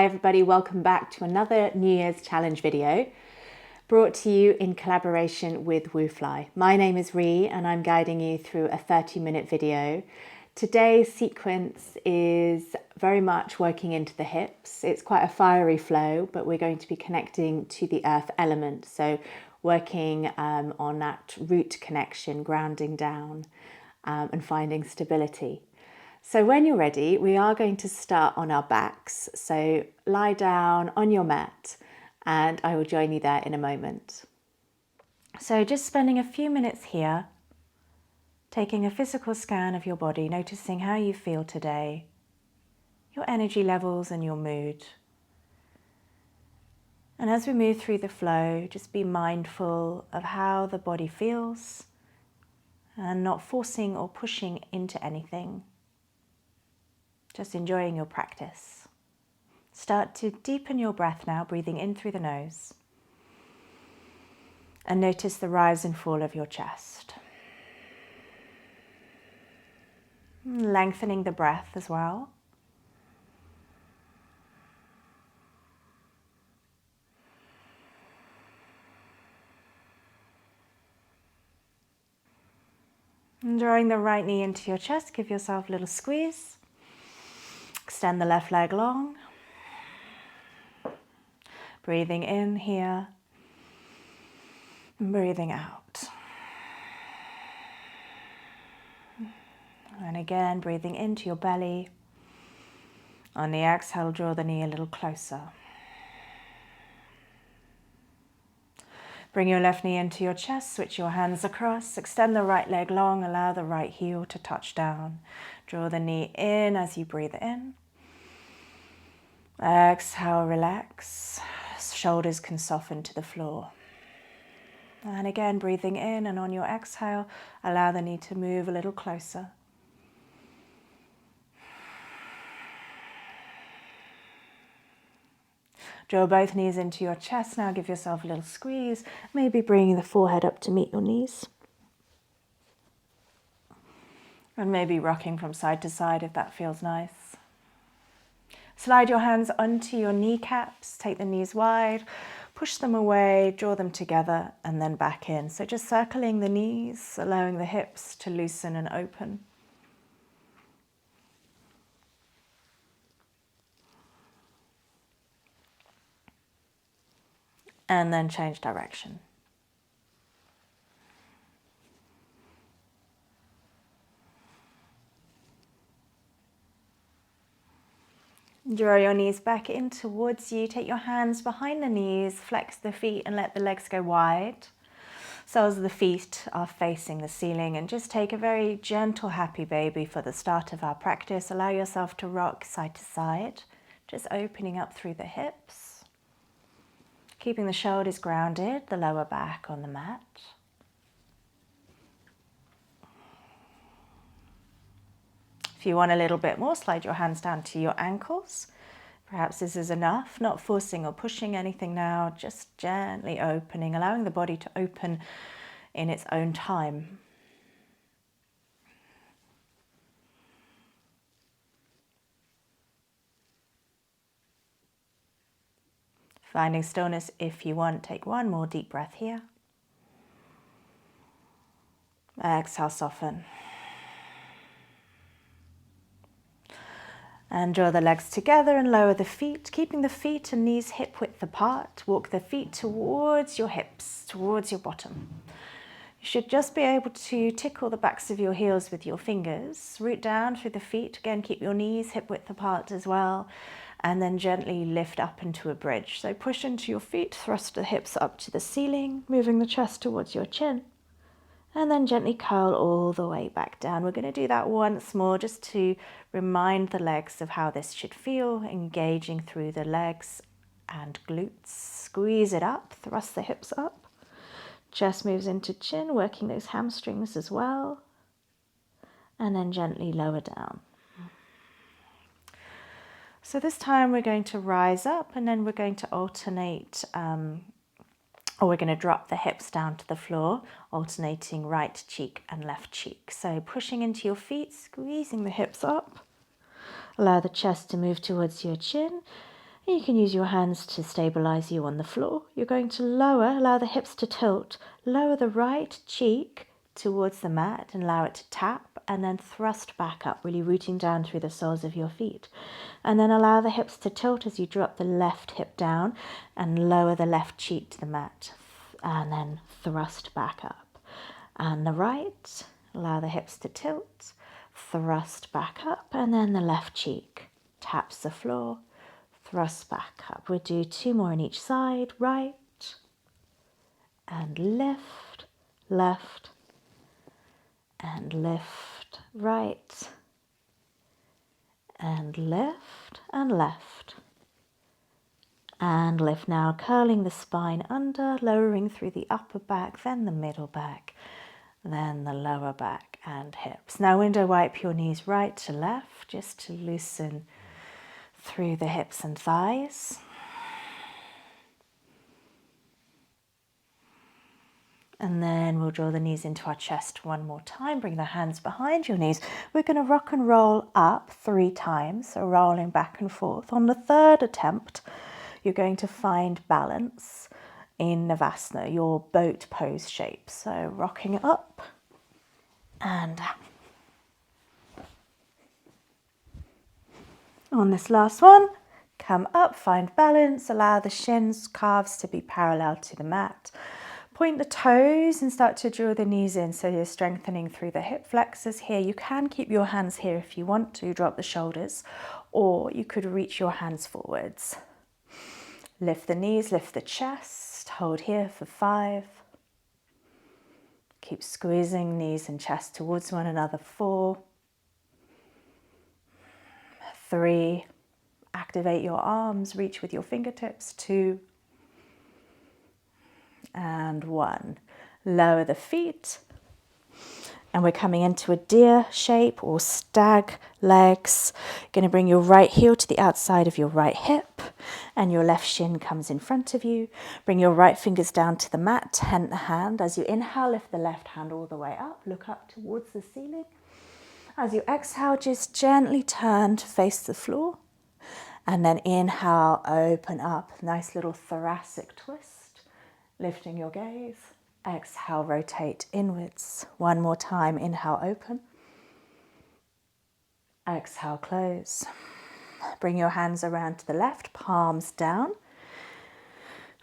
Hi everybody, welcome back to another New Year's challenge video brought to you in collaboration with WUUFLY. My name is Ree and I'm guiding you through a 30-minute video. Today's sequence is very much working into the hips. It's quite a fiery flow, but we're going to be connecting to the earth element. So working on that root connection, grounding down and finding stability. So when you're ready, we are going to start on our backs. So lie down on your mat and I will join you there in a moment. So just spending a few minutes here, taking a physical scan of your body, noticing how you feel today, your energy levels and your mood. And as we move through the flow, just be mindful of how the body feels and not forcing or pushing into anything. Just enjoying your practice. Start to deepen your breath now, breathing in through the nose. And notice the rise and fall of your chest. Lengthening the breath as well. And drawing the right knee into your chest, give yourself a little squeeze. Extend the left leg long. Breathing in here. And breathing out. And again, breathing into your belly. On the exhale, draw the knee a little closer. Bring your left knee into your chest, switch your hands across, extend the right leg long, allow the right heel to touch down. Draw the knee in as you breathe in. Exhale, relax. Shoulders can soften to the floor. And again, breathing in, and on your exhale, allow the knee to move a little closer. Draw both knees into your chest. Now give yourself a little squeeze, maybe bringing the forehead up to meet your knees. And maybe rocking from side to side if that feels nice. Slide your hands onto your kneecaps, take the knees wide, push them away, draw them together, and then back in. So just circling the knees, allowing the hips to loosen and open. And then change direction. Draw your knees back in towards you. Take your hands behind the knees, flex the feet and let the legs go wide. Soles of the feet are facing the ceiling, and just take a very gentle happy baby for the start of our practice. Allow yourself to rock side to side, just opening up through the hips. Keeping the shoulders grounded, the lower back on the mat. If you want a little bit more, slide your hands down to your ankles. Perhaps this is enough, not forcing or pushing anything now, just gently opening, allowing the body to open in its own time. Finding stillness if you want, take one more deep breath here. Exhale, soften. And draw the legs together and lower the feet, keeping the feet and knees hip width apart. Walk the feet towards your hips, towards your bottom. You should just be able to tickle the backs of your heels with your fingers. Root down through the feet. Again, keep your knees hip width apart as well. And then gently lift up into a bridge. So push into your feet, thrust the hips up to the ceiling, moving the chest towards your chin. And then gently curl all the way back down. We're going to do that once more just to remind the legs of how this should feel, engaging through the legs and glutes. Squeeze it up, thrust the hips up. Chest moves into chin, working those hamstrings as well. And then gently lower down. So this time we're going to rise up and then we're going to alternate or we're going to drop the hips down to the floor, alternating right cheek and left cheek. So pushing into your feet, squeezing the hips up. Allow the chest to move towards your chin. And you can use your hands to stabilize you on the floor. You're going to allow the hips to tilt, lower the right cheek towards the mat and allow it to tap, and then thrust back up, really rooting down through the soles of your feet. And then allow the hips to tilt as you drop the left hip down and lower the left cheek to the mat, and then thrust back up. And the right, allow the hips to tilt, thrust back up, and then the left cheek taps the floor, thrust back up. We'll do 2 more on each side, right, and lift, left, and lift, right, and lift, and left, and lift. Now curling the spine under, lowering through the upper back, then the middle back, then the lower back and hips. Now window wipe your knees right to left, just to loosen through the hips and thighs. And then we'll draw the knees into our chest one more time. Bring the hands behind your knees. We're going to rock and roll up 3 times, so rolling back and forth. On the 3rd attempt, you're going to find balance in Navasana, your boat pose shape. So rocking up and down. On this last one, come up, find balance, allow the shins, calves to be parallel to the mat. Point the toes and start to draw the knees in, so you're strengthening through the hip flexors here. You can keep your hands here if you want to, drop the shoulders, or you could reach your hands forwards. Lift the knees, lift the chest, hold here for 5. Keep squeezing knees and chest towards one another, 4, 3, activate your arms, reach with your fingertips, 2, and 1. Lower the feet, and we're coming into a deer shape or stag legs. Going to bring your right heel to the outside of your right hip, and your left shin comes in front of you. Bring your right fingers down to the mat, tent the hand. As you inhale, lift the left hand all the way up, look up towards the ceiling. As you exhale, just gently turn to face the floor, and then inhale, open up, nice little thoracic twist, lifting your gaze. Exhale, rotate inwards. One more time, inhale, open. Exhale, close. Bring your hands around to the left, palms down.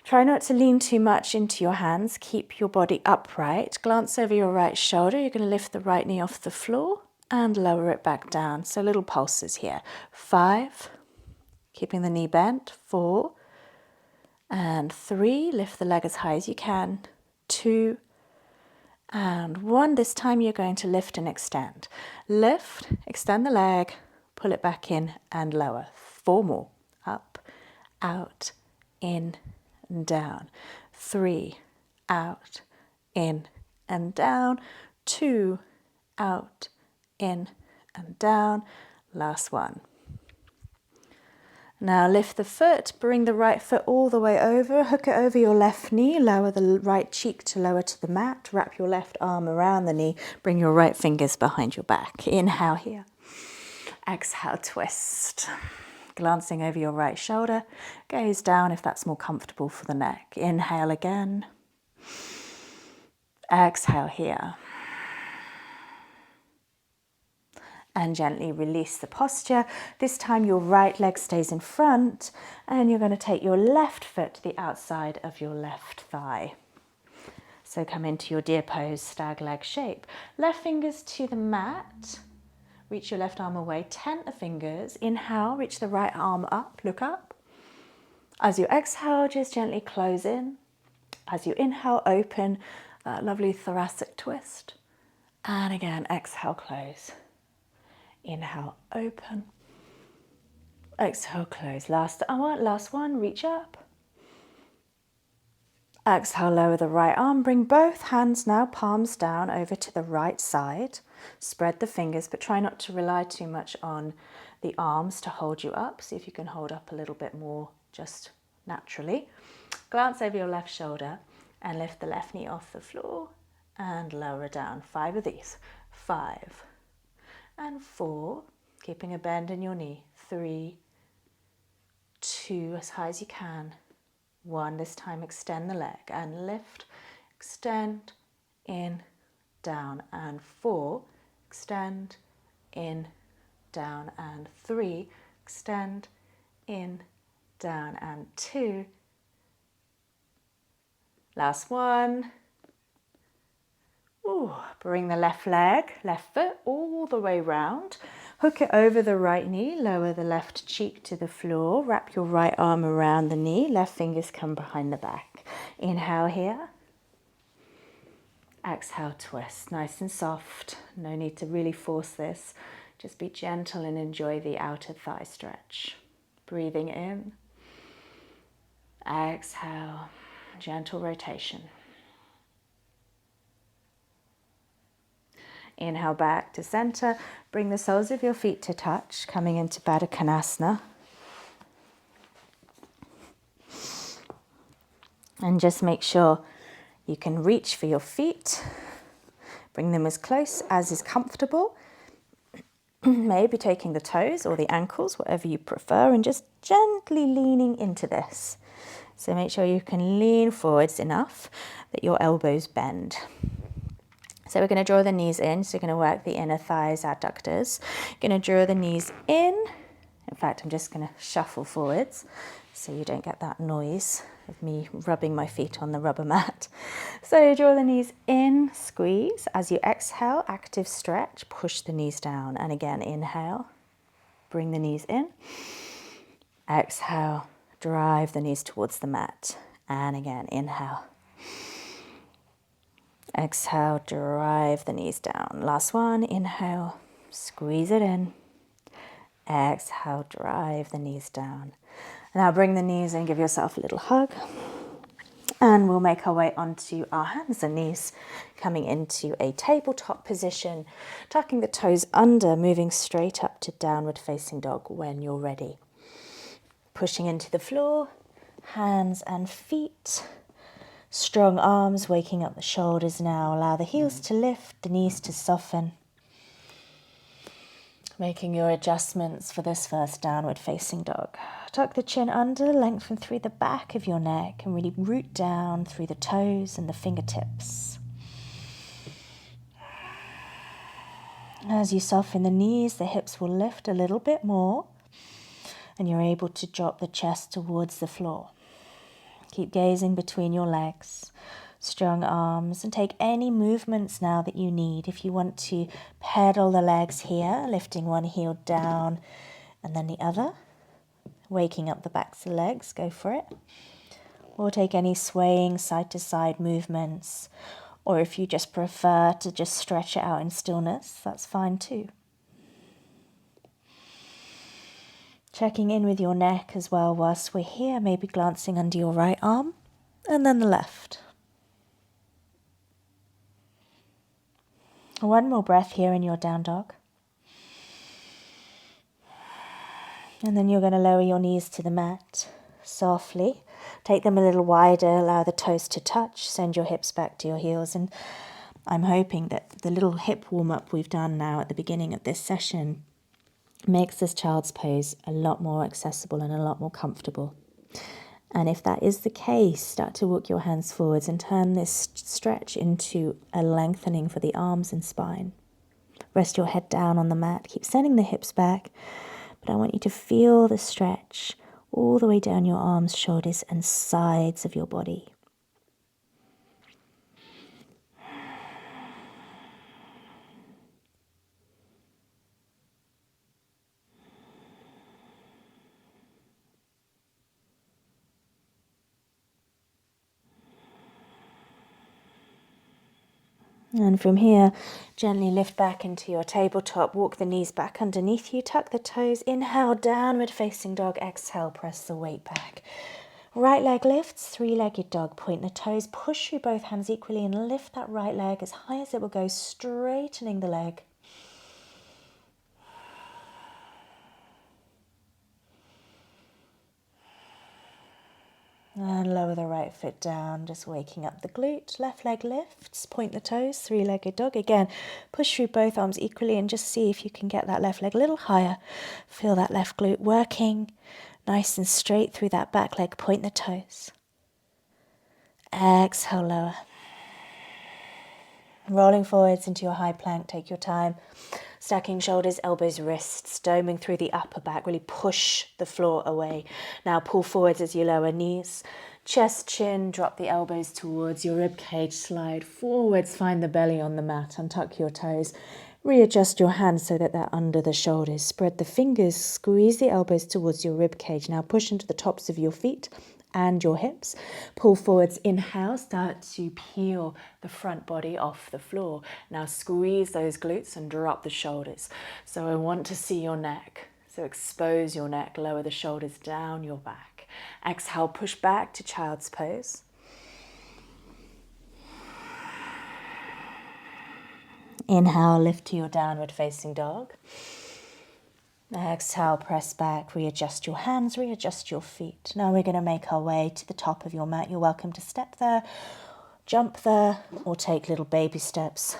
Try not to lean too much into your hands. Keep your body upright. Glance over your right shoulder. You're going to lift the right knee off the floor and lower it back down. So little pulses here. 5, keeping the knee bent. 4, and 3. Lift the leg as high as you can. 2, and 1. This time you're going to lift and extend. Lift, extend the leg, pull it back in and lower. 4 more. Up, out, in, and down. 3, out, in, and down. 2, out, in, and down. Last one. Now lift the foot, bring the right foot all the way over, hook it over your left knee, lower the right cheek to lower to the mat, wrap your left arm around the knee, bring your right fingers behind your back. Inhale here. Exhale, twist. Glancing over your right shoulder, gaze down if that's more comfortable for the neck. Inhale again. Exhale here. And gently release the posture. This time your right leg stays in front, and you're going to take your left foot to the outside of your left thigh. So come into your deer pose, stag leg shape. Left fingers to the mat. Reach your left arm away, tent the fingers. Inhale, reach the right arm up, look up. As you exhale, just gently close in. As you inhale, open, that lovely thoracic twist. And again, exhale, close. Inhale, open. Exhale, close. Last one, reach up. Exhale, lower the right arm. Bring both hands now, palms down, over to the right side. Spread the fingers, but try not to rely too much on the arms to hold you up. See if you can hold up a little bit more just naturally. Glance over your left shoulder and lift the left knee off the floor and lower down. 5 of these. 5 and 4, keeping a bend in your knee. 3, 2, 2, as high as you can. 1, this time extend the leg and lift, extend, in, down, and 4, extend, in, down, and 3, extend, in, down, and 2. Last one. Ooh, bring the left leg, left foot all the way round. Hook it over the right knee, lower the left cheek to the floor. Wrap your right arm around the knee, left fingers come behind the back. Inhale here. Exhale, twist, nice and soft. No need to really force this. Just be gentle and enjoy the outer thigh stretch. Breathing in. Exhale, gentle rotation. Inhale back to center. Bring the soles of your feet to touch, coming into Baddha Konasana. And just make sure you can reach for your feet. Bring them as close as is comfortable. Maybe taking the toes or the ankles, whatever you prefer, and just gently leaning into this. So make sure you can lean forwards enough that your elbows bend. So we're going to draw the knees in. So you're going to work the inner thighs, adductors. You're going to draw the knees in. In fact, I'm just going to shuffle forwards so you don't get that noise of me rubbing my feet on the rubber mat. So draw the knees in, squeeze. As you exhale, active stretch, push the knees down. And again, inhale, bring the knees in. Exhale, drive the knees towards the mat. And again, inhale. Exhale, drive the knees down. Last one, inhale, squeeze it in. Exhale, drive the knees down. Now bring the knees in, give yourself a little hug. And we'll make our way onto our hands and knees, coming into a tabletop position, tucking the toes under, moving straight up to downward facing dog when you're ready. Pushing into the floor, hands and feet. Strong arms, waking up the shoulders now. Allow the heels to lift, the knees to soften. Making your adjustments for this first downward facing dog. Tuck the chin under, lengthen through the back of your neck and really root down through the toes and the fingertips. As you soften the knees, the hips will lift a little bit more and you're able to drop the chest towards the floor. Keep gazing between your legs. Strong arms, and take any movements now that you need. If you want to pedal the legs here, lifting one heel down and then the other, waking up the backs of the legs, go for it. Or take any swaying side to side movements, or if you just prefer to just stretch it out in stillness, that's fine too. Checking in with your neck as well whilst we're here, maybe glancing under your right arm and then the left. One more breath here in your down dog. And then you're going to lower your knees to the mat softly. Take them a little wider, allow the toes to touch, send your hips back to your heels. And I'm hoping that the little hip warm-up we've done now at the beginning of this session makes this child's pose a lot more accessible and a lot more comfortable. And if that is the case, start to walk your hands forwards and turn this stretch into a lengthening for the arms and spine. Rest your head down on the mat. Keep sending the hips back. But I want you to feel the stretch all the way down your arms, shoulders, and sides of your body. And from here, gently lift back into your tabletop, walk the knees back underneath you, tuck the toes, inhale, downward facing dog, exhale, press the weight back. Right leg lifts, three-legged dog, point the toes, push through both hands equally and lift that right leg as high as it will go, straightening the leg. And lower the right foot down, just waking up the glute. Left leg lifts, point the toes, three-legged dog. Again, push through both arms equally and just see if you can get that left leg a little higher. Feel that left glute working. Nice and straight through that back leg, point the toes. Exhale, lower. Rolling forwards into your high plank, take your time. Stacking shoulders, elbows, wrists, doming through the upper back, really push the floor away. Now pull forwards as you lower knees. Chest, chin, drop the elbows towards your rib cage, slide forwards, find the belly on the mat, untuck your toes. Readjust your hands so that they're under the shoulders. Spread the fingers, squeeze the elbows towards your rib cage. Now push into the tops of your feet and your hips. Pull forwards, inhale, start to peel the front body off the floor. Now squeeze those glutes and drop the shoulders. So I want to see your neck. So expose your neck, lower the shoulders down your back. Exhale, push back to child's pose. Inhale, lift to your downward facing dog. Exhale, press back, readjust your hands, readjust your feet. Now we're going to make our way to the top of your mat. You're welcome to step there, jump there, or take little baby steps.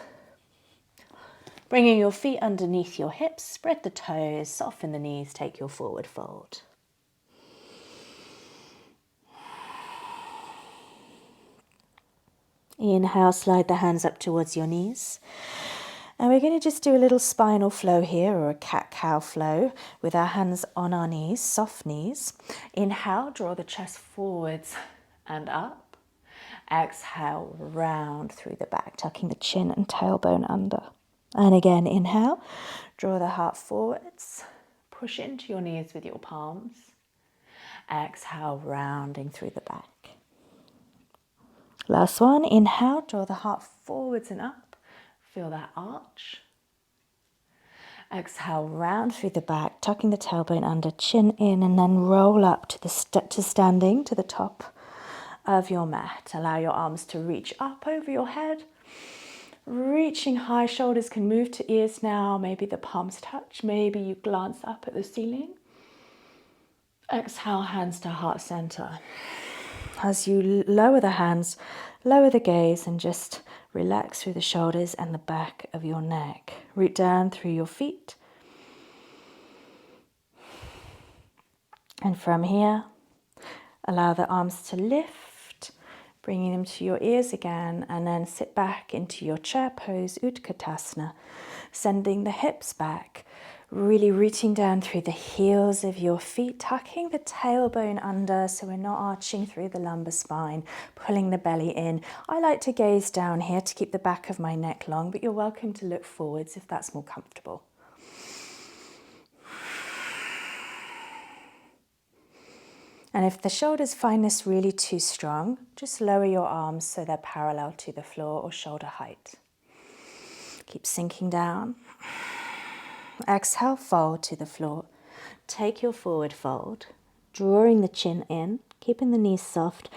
Bringing your feet underneath your hips, spread the toes, soften the knees, take your forward fold. Inhale, slide the hands up towards your knees. And we're going to just do a little spinal flow here, or a cat-cow flow, with our hands on our knees, soft knees. Inhale, draw the chest forwards and up. Exhale, round through the back, tucking the chin and tailbone under. And again, inhale, draw the heart forwards, push into your knees with your palms. Exhale, rounding through the back. Last one, inhale, draw the heart forwards and up. Feel that arch. Exhale, round through the back, tucking the tailbone under, chin in, and then roll up to standing to the top of your mat. Allow your arms to reach up over your head. Reaching high, shoulders can move to ears now. Maybe the palms touch. Maybe you glance up at the ceiling. Exhale, hands to heart center. As you lower the hands, lower the gaze, and just relax through the shoulders and the back of your neck. Root down through your feet. And from here, allow the arms to lift, bringing them to your ears again, and then sit back into your chair pose, Utkatasana, sending the hips back, really rooting down through the heels of your feet, tucking the tailbone under so we're not arching through the lumbar spine, pulling the belly in. I like to gaze down here to keep the back of my neck long, but you're welcome to look forwards if that's more comfortable. And if the shoulders find this really too strong, just lower your arms so they're parallel to the floor or shoulder height. Keep sinking down. Exhale, fold to the floor. Take your forward fold, drawing the chin in, keeping the knees soft.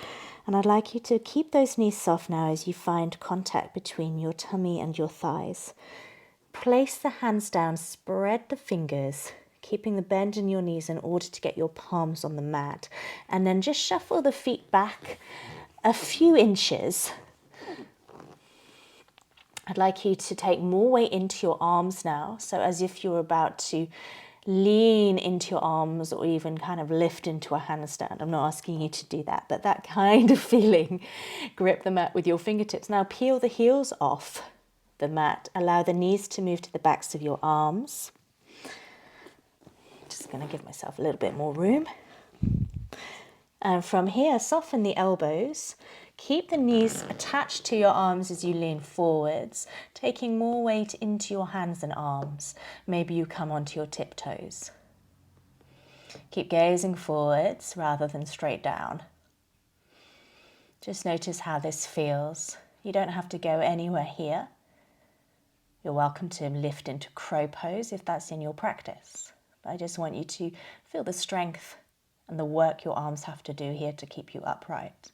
And I'd like you to keep those knees soft now as you find contact between your tummy and your thighs. Place the hands down, spread the fingers, keeping the bend in your knees in order to get your palms on the mat. And then just shuffle the feet back a few inches. I'd like you to take more weight into your arms now, so as if you're about to lean into your arms or even kind of lift into a handstand. I'm not asking you to do that, but that kind of feeling. Grip the mat with your fingertips. Now peel the heels off the mat. Allow the knees to move to the backs of your arms. Just going to give myself a little bit more room. And from here, soften the elbows. Keep the knees attached to your arms as you lean forwards, taking more weight into your hands and arms. Maybe you come onto your tiptoes. Keep gazing forwards rather than straight down. Just notice how this feels. You don't have to go anywhere here. You're welcome to lift into crow pose if that's in your practice. But I just want you to feel the strength and the work your arms have to do here to keep you upright.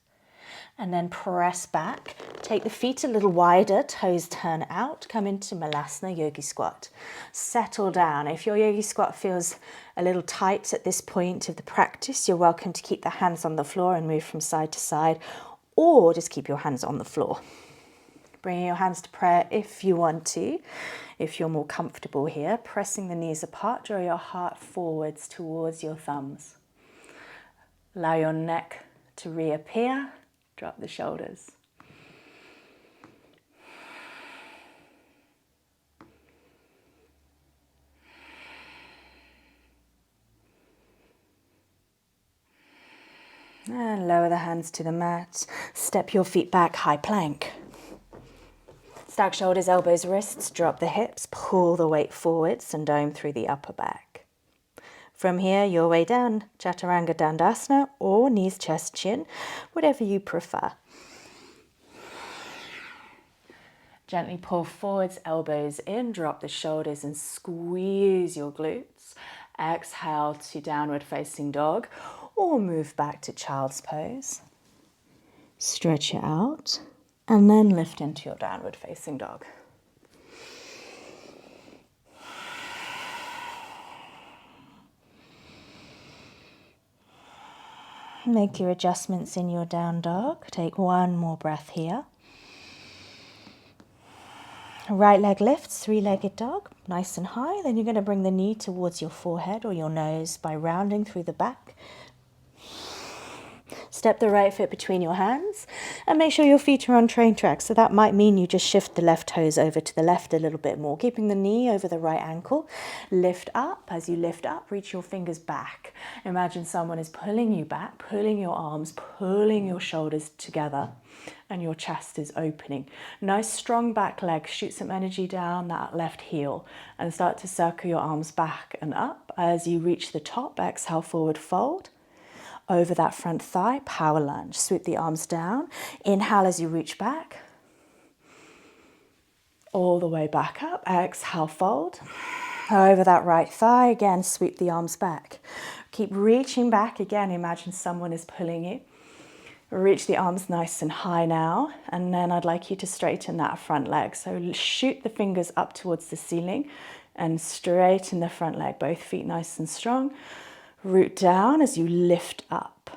And then press back, take the feet a little wider, toes turn out, come into Malasana Yogi Squat. Settle down. If your Yogi Squat feels a little tight at this point of the practice, you're welcome to keep the hands on the floor and move from side to side, or just keep your hands on the floor. Bringing your hands to prayer if you want to, if you're more comfortable here. Pressing the knees apart, draw your heart forwards towards your thumbs. Allow your neck to reappear. Drop the shoulders. And lower the hands to the mat. Step your feet back, high plank. Stack shoulders, elbows, wrists, drop the hips, pull the weight forwards and dome through the upper back. From here, your way down, Chaturanga Dandasana or knees, chest, chin, whatever you prefer. Gently pull forwards, elbows in, drop the shoulders and squeeze your glutes. Exhale to downward facing dog or move back to child's pose. Stretch it out and then lift into your downward facing dog. Make your adjustments in your down dog. Take one more breath here. Right leg lifts, three-legged dog, nice and high. Then you're going to bring the knee towards your forehead or your nose by rounding through the back. Step the right foot between your hands and make sure your feet are on train tracks. So that might mean you just shift the left toes over to the left a little bit more, keeping the knee over the right ankle. Lift up. As you lift up, reach your fingers back. Imagine someone is pulling you back, pulling your arms, pulling your shoulders together, and your chest is opening. Nice strong back leg. Shoot some energy down that left heel and start to circle your arms back and up. As you reach the top, exhale, forward fold. Over that front thigh, power lunge. Sweep the arms down. Inhale as you reach back. All the way back up. Exhale, fold. Over that right thigh, again, sweep the arms back. Keep reaching back. Again, imagine someone is pulling you. Reach the arms nice and high now. And then I'd like you to straighten that front leg. So shoot the fingers up towards the ceiling and straighten the front leg. Both feet nice and strong. Root down as you lift up.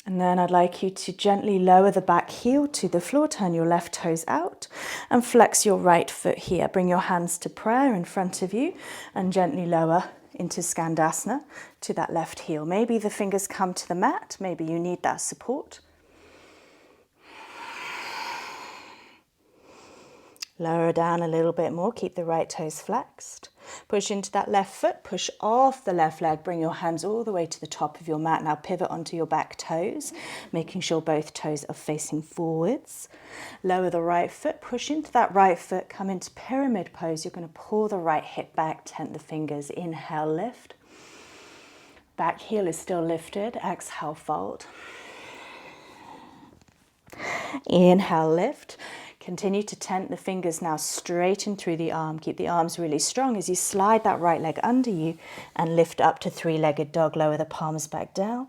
And then I'd like you to gently lower the back heel to the floor, turn your left toes out and flex your right foot here. Bring your hands to prayer in front of you and gently lower into Skandasana to that left heel. Maybe the fingers come to the mat, maybe you need that support. Lower down a little bit more, keep the right toes flexed. Push into that left foot, push off the left leg, bring your hands all the way to the top of your mat. Now pivot onto your back toes, making sure both toes are facing forwards. Lower the right foot, push into that right foot, come into pyramid pose. You're going to pull the right hip back, tent the fingers, inhale, lift. Back heel is still lifted, exhale, fold. Inhale, lift. Continue to tent the fingers now, straighten through the arm. Keep the arms really strong as you slide that right leg under you and lift up to three-legged dog. Lower the palms back down.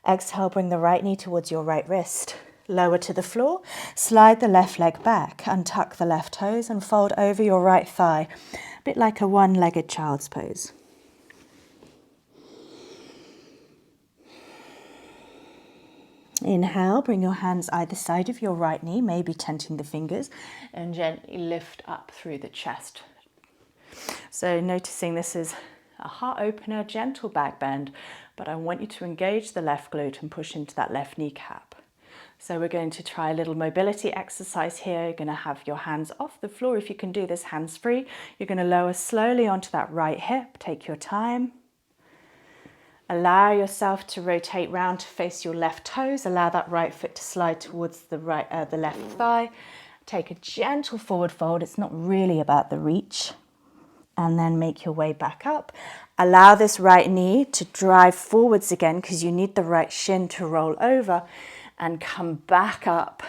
Exhale, bring the right knee towards your right wrist. Lower to the floor. Slide the left leg back. Untuck the left toes and fold over your right thigh. A bit like a one-legged child's pose. Inhale, bring your hands either side of your right knee, maybe tenting the fingers, and gently lift up through the chest. So noticing this is a heart opener, gentle back bend, but I want you to engage the left glute and push into that left kneecap. So we're going to try a little mobility exercise here. You're going to have your hands off the floor. If you can do this hands free, you're going to lower slowly onto that right hip. Take your time. Allow yourself to rotate round to face your left toes. Allow that right foot to slide towards the left thigh. Take a gentle forward fold. It's not really about the reach. And then make your way back up. Allow this right knee to drive forwards again because you need the right shin to roll over and come back up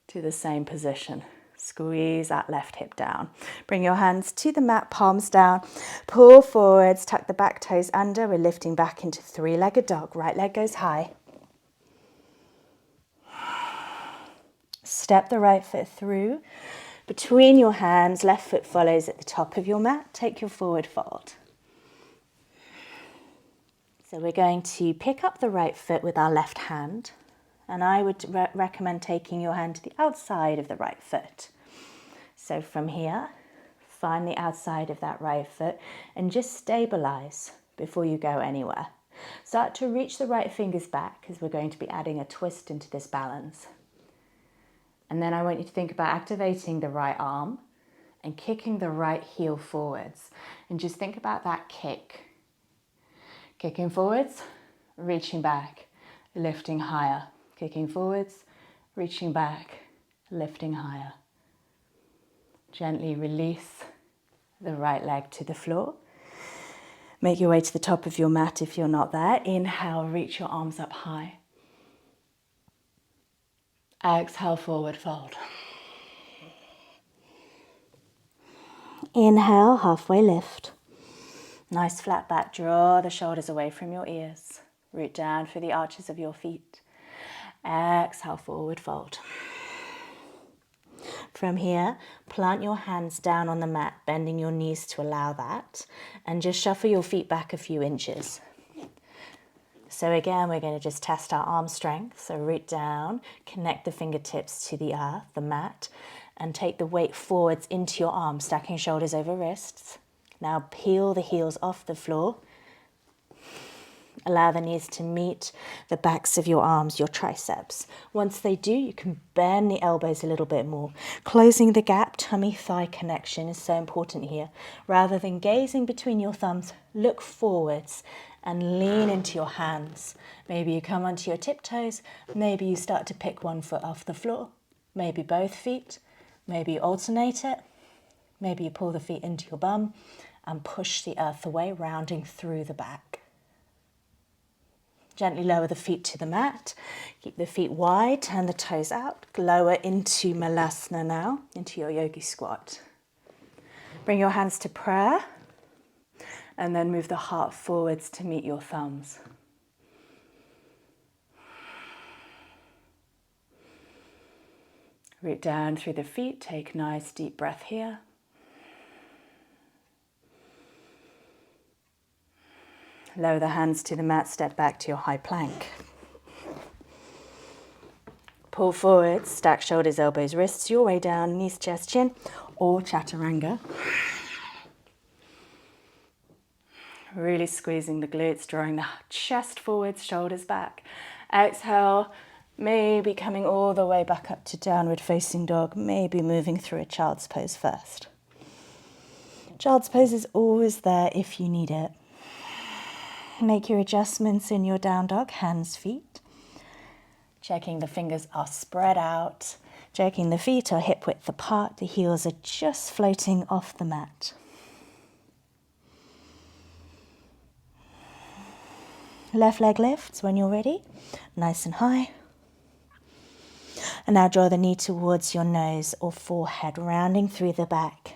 to the same position. Squeeze that left hip down. Bring your hands to the mat, palms down. Pull forwards, tuck the back toes under. We're lifting back into three-legged dog. Right leg goes high. Step the right foot through. Between your hands, left foot follows at the top of your mat. Take your forward fold. So we're going to pick up the right foot with our left hand. And I would recommend taking your hand to the outside of the right foot. So from here, find the outside of that right foot and just stabilize. before you go anywhere. Start to reach the right fingers back because we're going to be adding a twist into this balance. And then I want you to think about activating the right arm and kicking the right heel forwards. And just think about that kick. Kicking forwards, reaching back, lifting higher. Kicking forwards, reaching back, lifting higher. Gently release the right leg to the floor. Make your way to the top of your mat if you're not there. Inhale, reach your arms up high. Exhale, forward fold. Inhale, halfway lift. Nice flat back, draw the shoulders away from your ears. Root down through the arches of your feet. Exhale, forward fold. From here, plant your hands down on the mat, bending your knees to allow that, and just shuffle your feet back a few inches. So again, we're going to just test our arm strength. So root down, connect the fingertips to the earth, the mat, and take the weight forwards into your arms, stacking shoulders over wrists. Now peel the heels off the floor. Allow the knees to meet the backs of your arms, your triceps. Once they do, you can bend the elbows a little bit more. Closing the gap, tummy-thigh connection is so important here. Rather than gazing between your thumbs, look forwards and lean into your hands. Maybe you come onto your tiptoes. Maybe you start to pick one foot off the floor. Maybe both feet. Maybe you alternate it. Maybe you pull the feet into your bum and push the earth away, rounding through the back. Gently lower the feet to the mat. Keep the feet wide, turn the toes out. Lower into Malasana now, into your yogi squat. Bring your hands to prayer and then move the heart forwards to meet your thumbs. Root down through the feet, take a nice deep breath here. Lower the hands to the mat, step back to your high plank. Pull forward, stack shoulders, elbows, wrists, your way down, knees, chest, chin, or chaturanga. Really squeezing the glutes, drawing the chest forwards, shoulders back. Exhale, maybe coming all the way back up to downward facing dog, maybe moving through a child's pose first. Child's pose is always there if you need it. Make your adjustments in your down dog, hands, feet. Checking the fingers are spread out. Checking the feet are hip width apart. The heels are just floating off the mat. Left leg lifts when you're ready, nice and high. And now draw the knee towards your nose or forehead, rounding through the back.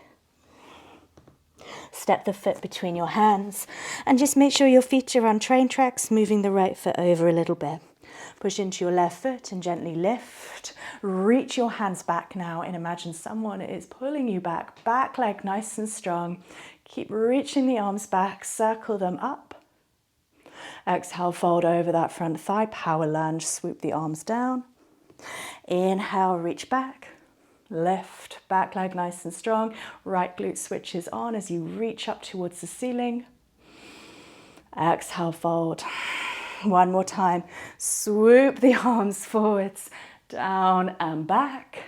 Step the foot between your hands and just make sure your feet are on train tracks, moving the right foot over a little bit. Push into your left foot and gently lift. Reach your hands back now and imagine someone is pulling you back. Back leg nice and strong. Keep reaching the arms back, circle them up. Exhale, fold over that front thigh, power lunge, swoop the arms down. Inhale, reach back. Lift, back leg nice and strong. Right glute switches on as you reach up towards the ceiling. Exhale, fold. One more time. Swoop the arms forwards, down and back,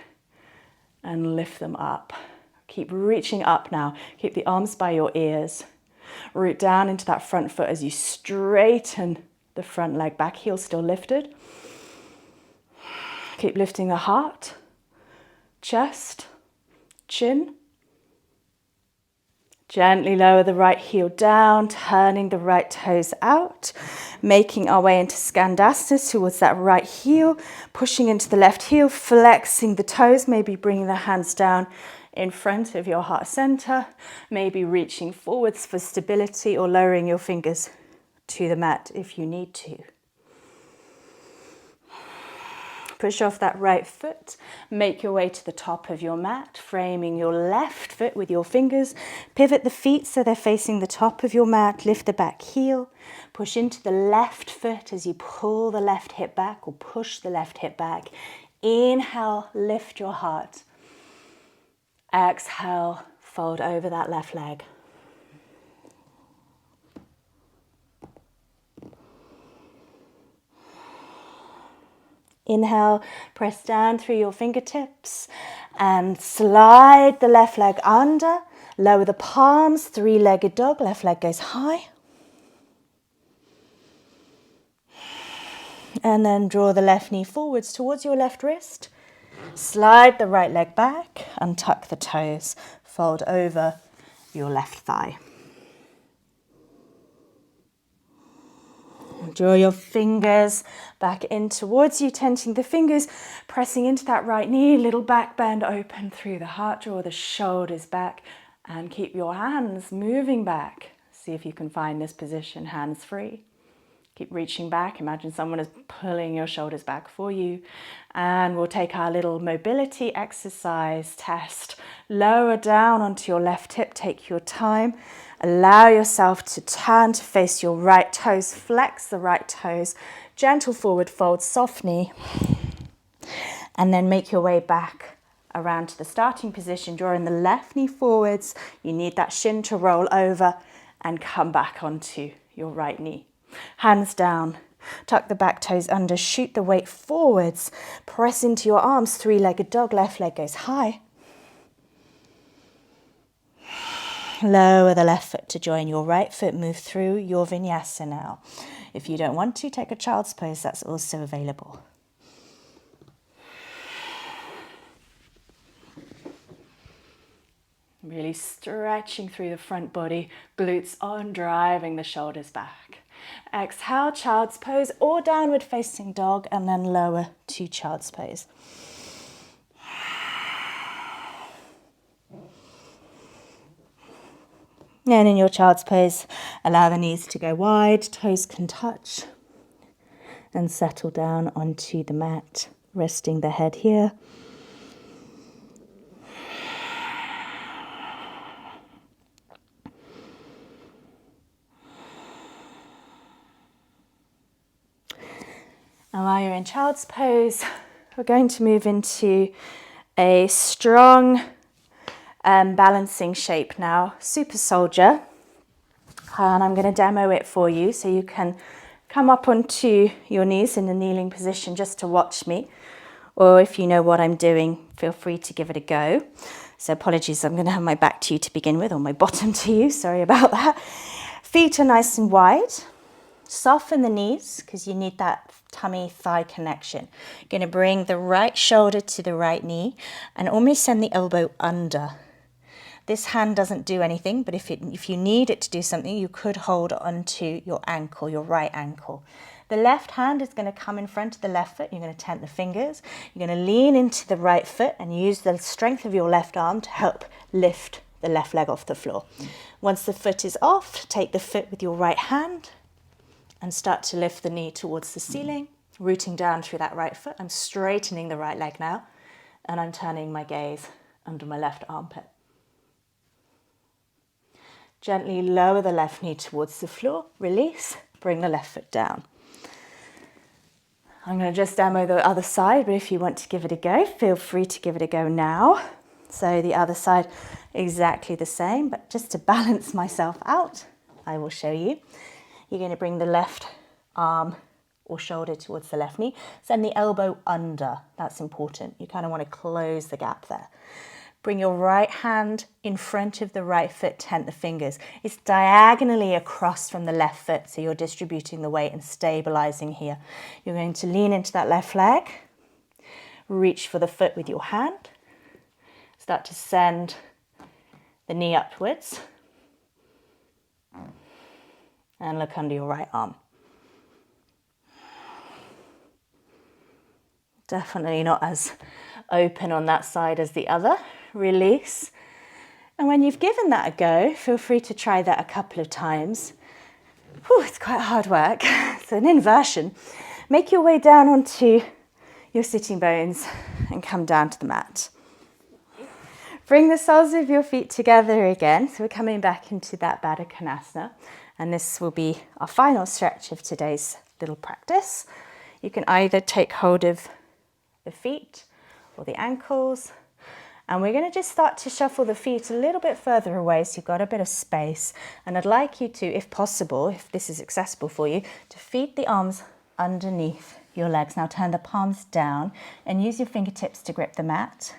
and lift them up. Keep reaching up now. Keep the arms by your ears. Root down into that front foot as you straighten the front leg, back heel still lifted. Keep lifting the heart. Chest, chin. Gently lower the right heel down, turning the right toes out, making our way into Skandasana towards that right heel, pushing into the left heel, flexing the toes, maybe bringing the hands down in front of your heart center, maybe reaching forwards for stability or lowering your fingers to the mat if you need to. Push off that right foot, make your way to the top of your mat, framing your left foot with your fingers. Pivot the feet so they're facing the top of your mat, lift the back heel. Push into the left foot as you pull the left hip back or push the left hip back. Inhale, lift your heart. Exhale, fold over that left leg. Inhale, press down through your fingertips and slide the left leg under. Lower the palms, three-legged dog, left leg goes high. And then draw the left knee forwards towards your left wrist. Slide the right leg back and tuck the toes. Fold over your left thigh. Draw your fingers back in towards you, tenting the fingers, pressing into that right knee, little back bend open through the heart, draw the shoulders back and keep your hands moving back. See if you can find this position, hands free. Keep reaching back, imagine someone is pulling your shoulders back for you. And we'll take our little mobility exercise test. Lower down onto your left hip, take your time. Allow yourself to turn to face your right toes, flex the right toes, gentle forward fold, soft knee, and then make your way back around to the starting position, drawing the left knee forwards. You need that shin to roll over and come back onto your right knee. Hands down, tuck the back toes under, shoot the weight forwards, press into your arms, three-legged dog, left leg goes high. Lower the left foot to join your right foot, move through your vinyasa now. If you don't want to, take a child's pose, that's also available. Really stretching through the front body, glutes on, driving the shoulders back. Exhale, child's pose or downward facing dog, and then lower to child's pose. And in your child's pose, allow the knees to go wide, toes can touch, and settle down onto the mat, resting the head here. And while you're in child's pose, we're going to move into a strong balancing shape now, super soldier. And I'm going to demo it for you so you can come up onto your knees in a kneeling position just to watch me. Or if you know what I'm doing, feel free to give it a go. So apologies, I'm going to have my back to you to begin with, or my bottom to you, sorry about that. Feet are nice and wide. Soften the knees because you need that tummy-thigh connection. You're going to bring the right shoulder to the right knee and almost send the elbow under. This hand doesn't do anything, but if you need it to do something, you could hold onto your ankle, your right ankle. The left hand is going to come in front of the left foot. You're going to tent the fingers. You're going to lean into the right foot and use the strength of your left arm to help lift the left leg off the floor. Once the foot is off, take the foot with your right hand and start to lift the knee towards the ceiling, rooting down through that right foot. I'm straightening the right leg now, and I'm turning my gaze under my left armpit. Gently lower the left knee towards the floor, release, bring the left foot down. I'm going to just demo the other side, but if you want to give it a go, feel free to give it a go now. So the other side, exactly the same, but just to balance myself out, I will show you. You're going to bring the left arm or shoulder towards the left knee. Send the elbow under. That's important. You kind of want to close the gap there. Bring your right hand in front of the right foot, tent the fingers. It's diagonally across from the left foot, so you're distributing the weight and stabilizing here. You're going to lean into that left leg. Reach for the foot with your hand. Start to send the knee upwards. And look under your right arm. Definitely not as open on that side as the other. Release. And when you've given that a go, feel free to try that a couple of times. Whew, it's quite hard work. It's an inversion. Make your way down onto your sitting bones and come down to the mat. Bring the soles of your feet together again. So we're coming back into that Baddha Konasana. And this will be our final stretch of today's little practice. You can either take hold of the feet or the ankles. And we're going to just start to shuffle the feet a little bit further away so you've got a bit of space. And I'd like you to, if possible, if this is accessible for you, to feed the arms underneath your legs. Now turn the palms down and use your fingertips to grip the mat.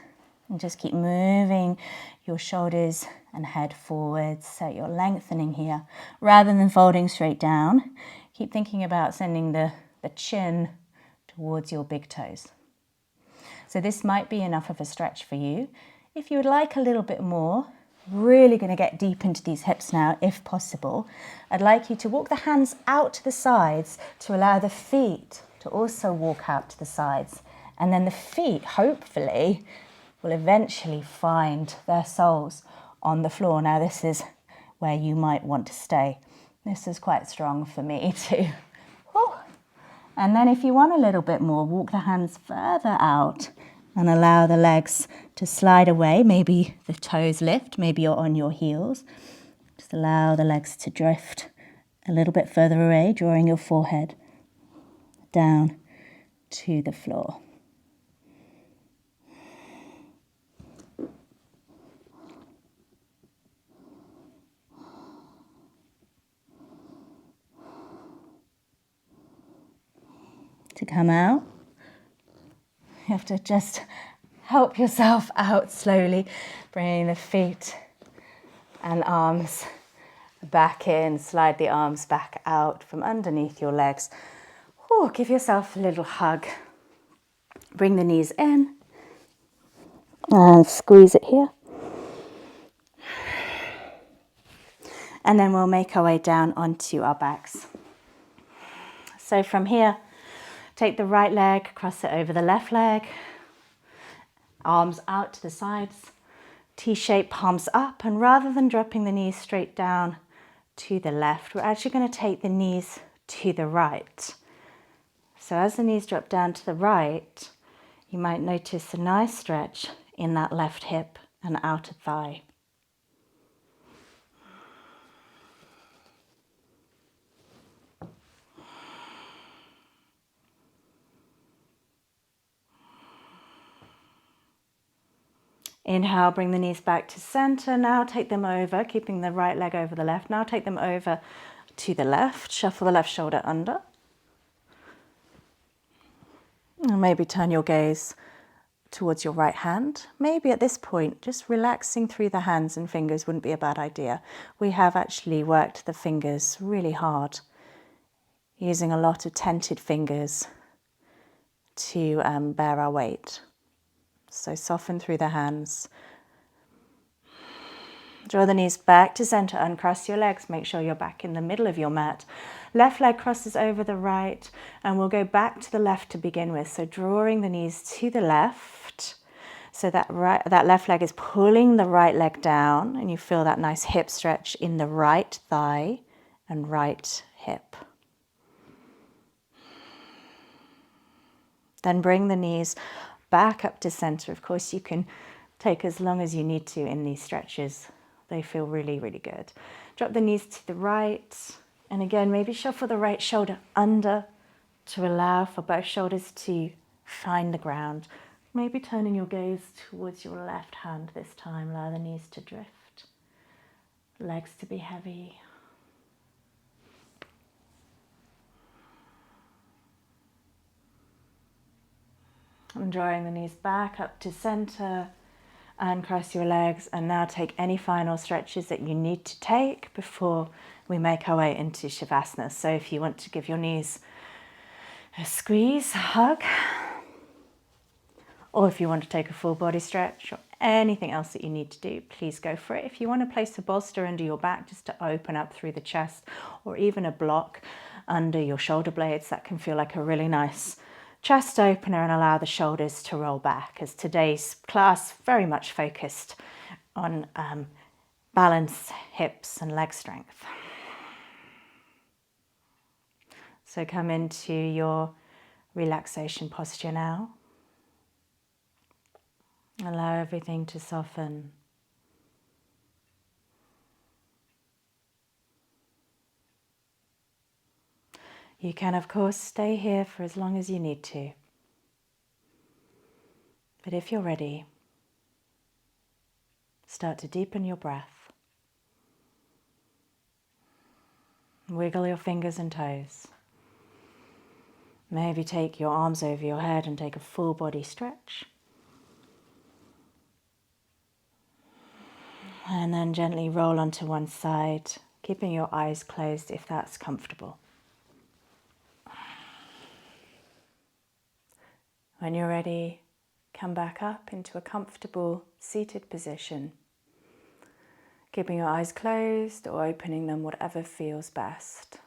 And just keep moving your shoulders and head forwards so you're lengthening here. Rather than folding straight down, keep thinking about sending the chin towards your big toes. So this might be enough of a stretch for you. If you would like a little bit more, really going to get deep into these hips now if possible, I'd like you to walk the hands out to the sides to allow the feet to also walk out to the sides. And then the feet, hopefully, will eventually find their soles on the floor. Now this is where you might want to stay. This is quite strong for me too. Whew. And then if you want a little bit more, walk the hands further out and allow the legs to slide away. Maybe the toes lift, maybe you're on your heels. Just allow the legs to drift a little bit further away, drawing your forehead down to the floor. To come out, you have to just help yourself out slowly, bringing the feet and arms back in, slide the arms back out from underneath your legs. Ooh, give yourself a little hug. Bring the knees in and squeeze it here. And then we'll make our way down onto our backs. So from here, take the right leg, cross it over the left leg, arms out to the sides, T-shape, palms up, and rather than dropping the knees straight down to the left, we're actually going to take the knees to the right. So as the knees drop down to the right, you might notice a nice stretch in that left hip and outer thigh. Inhale, bring the knees back to center. Now take them over, keeping the right leg over the left. Now take them over to the left. Shuffle the left shoulder under. And maybe turn your gaze towards your right hand. Maybe at this point, just relaxing through the hands and fingers wouldn't be a bad idea. We have actually worked the fingers really hard, using a lot of tented fingers to bear our weight. So soften through the hands. Draw the knees back to center, uncross your legs. Make sure you're back in the middle of your mat. Left leg crosses over the right, and we'll go back to the left to begin with. So drawing the knees to the left, so that left leg is pulling the right leg down, and you feel that nice hip stretch in the right thigh and right hip. Then bring the knees back up to center. Of course, you can take as long as you need to in these stretches. They feel really, really good. Drop the knees to the right. And again, maybe shuffle the right shoulder under to allow for both shoulders to find the ground. Maybe turning your gaze towards your left hand this time. Allow the knees to drift, legs to be heavy. And drawing the knees back up to center, and cross your legs, and now take any final stretches that you need to take before we make our way into Shavasana. So if you want to give your knees a squeeze, a hug, or if you want to take a full body stretch or anything else that you need to do, please go for it. If you want to place a bolster under your back just to open up through the chest, or even a block under your shoulder blades, that can feel like a really nice chest opener and allow the shoulders to roll back, as today's class very much focused on balance, hips and leg strength. So come into your relaxation posture now. Allow everything to soften. You can, of course, stay here for as long as you need to. But if you're ready, start to deepen your breath. Wiggle your fingers and toes. Maybe take your arms over your head and take a full body stretch. And then gently roll onto one side, keeping your eyes closed if that's comfortable. When you're ready, come back up into a comfortable seated position, keeping your eyes closed or opening them, whatever feels best.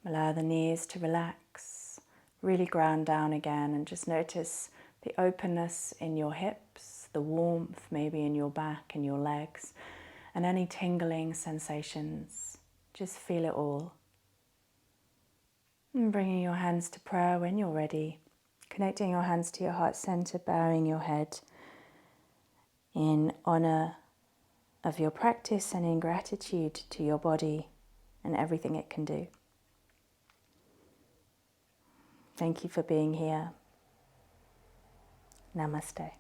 Allow the knees to relax, really ground down again, and just notice the openness in your hips, the warmth maybe in your back and your legs, and any tingling sensations. Just feel it all. And bringing your hands to prayer when you're ready, connecting your hands to your heart center, bowing your head in honor of your practice and in gratitude to your body and everything it can do. Thank you for being here. Namaste.